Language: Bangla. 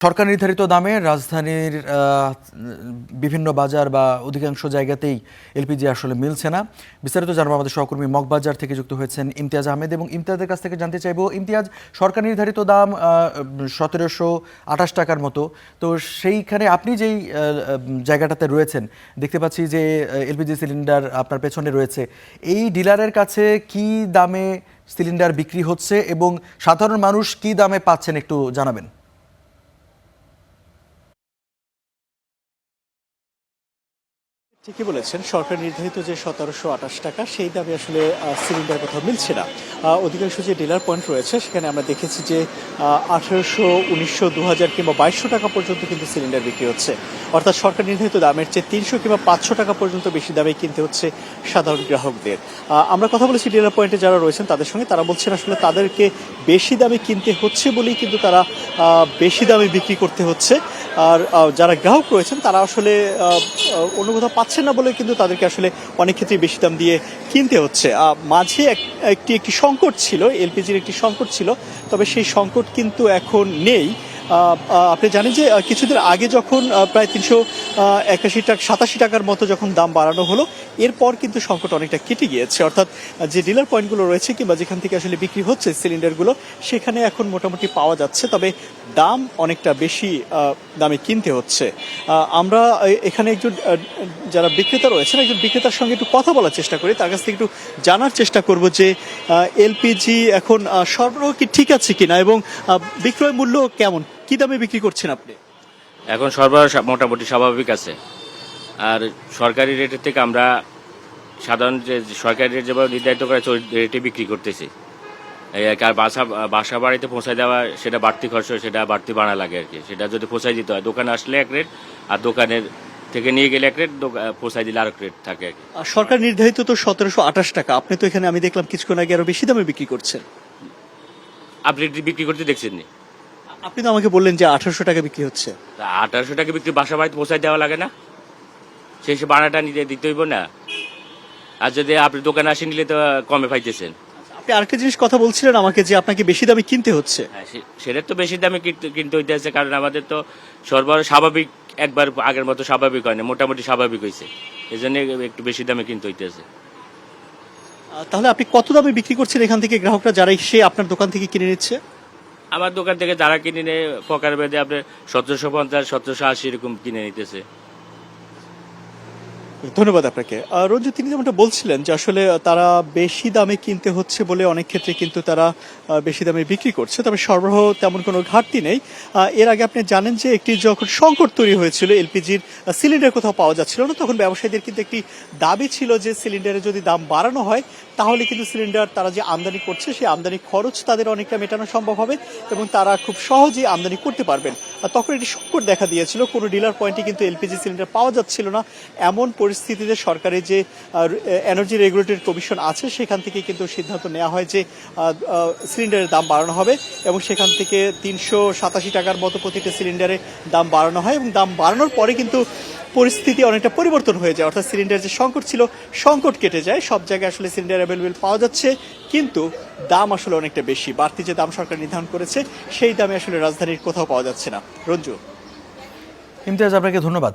সরকার নির্ধারিত দামে রাজধানীর বিভিন্ন বাজার বা অধিকাংশ জায়গাতেই এলপিজি আসলে মিলছে না। বিস্তারিত জানাবো আমাদের সহকর্মী মগবাজার থেকে যুক্ত হয়েছেন ইমতিয়াজ আহমেদ, এবং ইমতিয়াজের কাছ থেকে জানতে চাইবো, ইমতিয়াজ, সরকার নির্ধারিত দাম 1728 টাকার মতো, তো সেইখানে আপনি যেই জায়গাটাতে রয়েছেন দেখতে পাচ্ছি যে এলপিজি সিলিন্ডার আপনার পেছনে রয়েছে। এই ডিলারের কাছে কি দামে সিলিন্ডার বিক্রি হচ্ছে এবং সাধারণ মানুষ কি দামে পাচ্ছেন একটু জানাবেন। ঠিকই বলেছেন, সরকার নির্ধারিত যে 1728 টাকা সেই দামে আসলে সিলিন্ডার কোথাও মিলছে না। অধিকাংশ যে ডিলার পয়েন্ট রয়েছে সেখানে আমরা দেখেছি যে 1800, 1900, 2000 কিংবা 2200 টাকা পর্যন্ত কিন্তু সিলিন্ডার বিক্রি হচ্ছে। অর্থাৎ সরকার নির্ধারিত দামের চেয়ে 300 কিংবা 500 টাকা পর্যন্ত বেশি দামে কিনতে হচ্ছে সাধারণ গ্রাহকদের। আমরা কথা বলেছি ডিলার পয়েন্টে যারা রয়েছেন তাদের সঙ্গে, তারা বলছেন আসলে তাদেরকে বেশি দামে কিনতে হচ্ছে বলেই কিন্তু তারা বেশি দামে বিক্রি করতে হচ্ছে। আর যারা গ্রাহক রয়েছেন তারা আসলে অন্য কোথাও পাচ্ছেন না বলে কিন্তু তাদেরকে আসলে অনেক ক্ষেত্রে বেশি দাম দিয়ে কিনতে হচ্ছে। মাঝে একটি সংকট ছিল, এলপিজির একটি সংকট ছিল, তবে সেই সংকট কিন্তু এখন নেই। আপনি জানেন যে কিছুদিন আগে যখন প্রায় 381 টাকা 87 টাকার মতো যখন দাম বাড়ানো হলো, এরপর কিন্তু সংকট অনেকটা কেটে গিয়েছে। অর্থাৎ যে ডিলার পয়েন্টগুলো রয়েছে কিংবা যেখান থেকে আসলে বিক্রি হচ্ছে সিলিন্ডারগুলো, সেখানে এখন মোটামুটি পাওয়া যাচ্ছে, তবে দাম অনেকটা বেশি দামে কিনতে হচ্ছে। আমরা এখানে একজন যারা বিক্রেতা রয়েছেন, একজন বিক্রেতার সঙ্গে একটু কথা বলার চেষ্টা করি, তার কাছ থেকে একটু জানার চেষ্টা করব যে এলপিজি এখন সরবরাহ কি ঠিক আছে কিনা এবং বিক্রয় মূল্য কেমন, কি দামে বিক্রি করছেন আপনি? এখন সরবরাহ মোটামুটি স্বাভাবিক আছে। আর সরকারি রেটের থেকে আমরা সাধারণ যে সরকারি রেট যেভাবে নির্ধারিত করে রেটে বিক্রি করতেছি। আর বাসা বাড়িতে পৌঁছায় দেওয়া সেটা বাড়তি খরচ, সেটা বাড়তি বাড়া লাগে আর কি। সেটা যদি পৌঁছায় দিতে হয়, দোকানে আসলে এক রেট, আর দোকানের থেকে নিয়ে গেলে এক রেট, পৌঁছায় দিলে আরেক রেট থাকে আর কি। সরকার নির্ধারিত তো 1728 টাকা, আপনি তো এখানে আমি দেখলাম কিছুক্ষণ আগে আরো বেশি দামে বিক্রি করছেন। আপনি বিক্রি করতে দেখছেন নি? আপনি তো আমাকে বললেন যে 1800 টাকা বিক্রি হচ্ছে। 1800 টাকা বিক্রি বাসা বাড়িতে পৌঁছায় দেওয়া লাগে না? সেই সে ভাড়াটা দিতে হইব না? আর যদি আপনি দোকানে আসে নিলে তো কমে পাইতেছেন। আপনি আরেকটা জিনিস কথা বলছিলেন আমাকে যে আপনাকে বেশি দামে কিনতে হচ্ছে। হ্যাঁ, সেটা তো বেশি দামে কিনতে হইতেছে, কারণ আমাদের তো সরবরাহ স্বাভাবিক একবার আগের মতো স্বাভাবিক হয় না, মোটামুটি স্বাভাবিক হয়েছে, এই জন্য একটু বেশি দামে কিনতে হইতেছে। তাহলে আপনি কত দামে বিক্রি করছেন এখান থেকে গ্রাহকরা যারা এসে আপনার দোকান থেকে কিনে নিচ্ছে? আমার দোকান থেকে যারা কিনে নেয় পকার বেঁধে আপনার 1750, 1780 এরকম কিনে নিতেছে। ধন্যবাদ আপনাকে। রঞ্জু, তিনি যেমনটা বলছিলেন যে আসলে তারা বেশি দামে কিনতে হচ্ছে বলে অনেক ক্ষেত্রে কিন্তু তারা বেশি দামে বিক্রি করছে, তবে সরবরাহ তেমন কোনো ঘাটতি নেই। এর আগে আপনি জানেন যে একটি যখন সংকট তৈরি হয়েছিল, এলপিজির সিলিন্ডার কোথাও পাওয়া যাচ্ছিল না, তখন ব্যবসায়ীদের কিন্তু একটি দাবি ছিল যে সিলিন্ডারে যদি দাম বাড়ানো হয় তাহলে কিন্তু সিলিন্ডার তারা যে আমদানি করছে সেই আমদানি খরচ তাদের অনেকটা মেটানো সম্ভব হবে এবং তারা খুব সহজেই আমদানি করতে পারবেন। তখন একটি সংকট দেখা দিয়েছিল, কোনো ডিলার পয়েন্টে কিন্তু এলপিজি সিলিন্ডার পাওয়া যাচ্ছিল না। এমন পরিস্থিতিতে সরকারের যে এনার্জি রেগুলেটরি কমিশন আছে সেখান থেকে কিন্তু সিদ্ধান্ত নেওয়া হয় যে সিলিন্ডারের দাম বাড়ানো হবে এবং সেখান থেকে 387 টাকার মতো প্রতিটা সিলিন্ডারের দাম বাড়ানো হয় এবং দাম বাড়ানোর পরে কিন্তু পরিস্থিতি অনেকটা পরিবর্তন হয়ে যায়। অর্থাৎ সিলিন্ডার যে সংকট ছিল, সংকট কেটে যায়, সব জায়গায় আসলে সিলিন্ডার অ্যাভেলেবেল পাওয়া যাচ্ছে, কিন্তু দাম আসলে অনেকটা বেশি। বাড়তি যে দাম সরকার নির্ধারণ করেছে সেই দামে আসলে রাজধানীর কোথাও পাওয়া যাচ্ছে না। রঞ্জু। ইমতিয়াজ, আপনাকে ধন্যবাদ।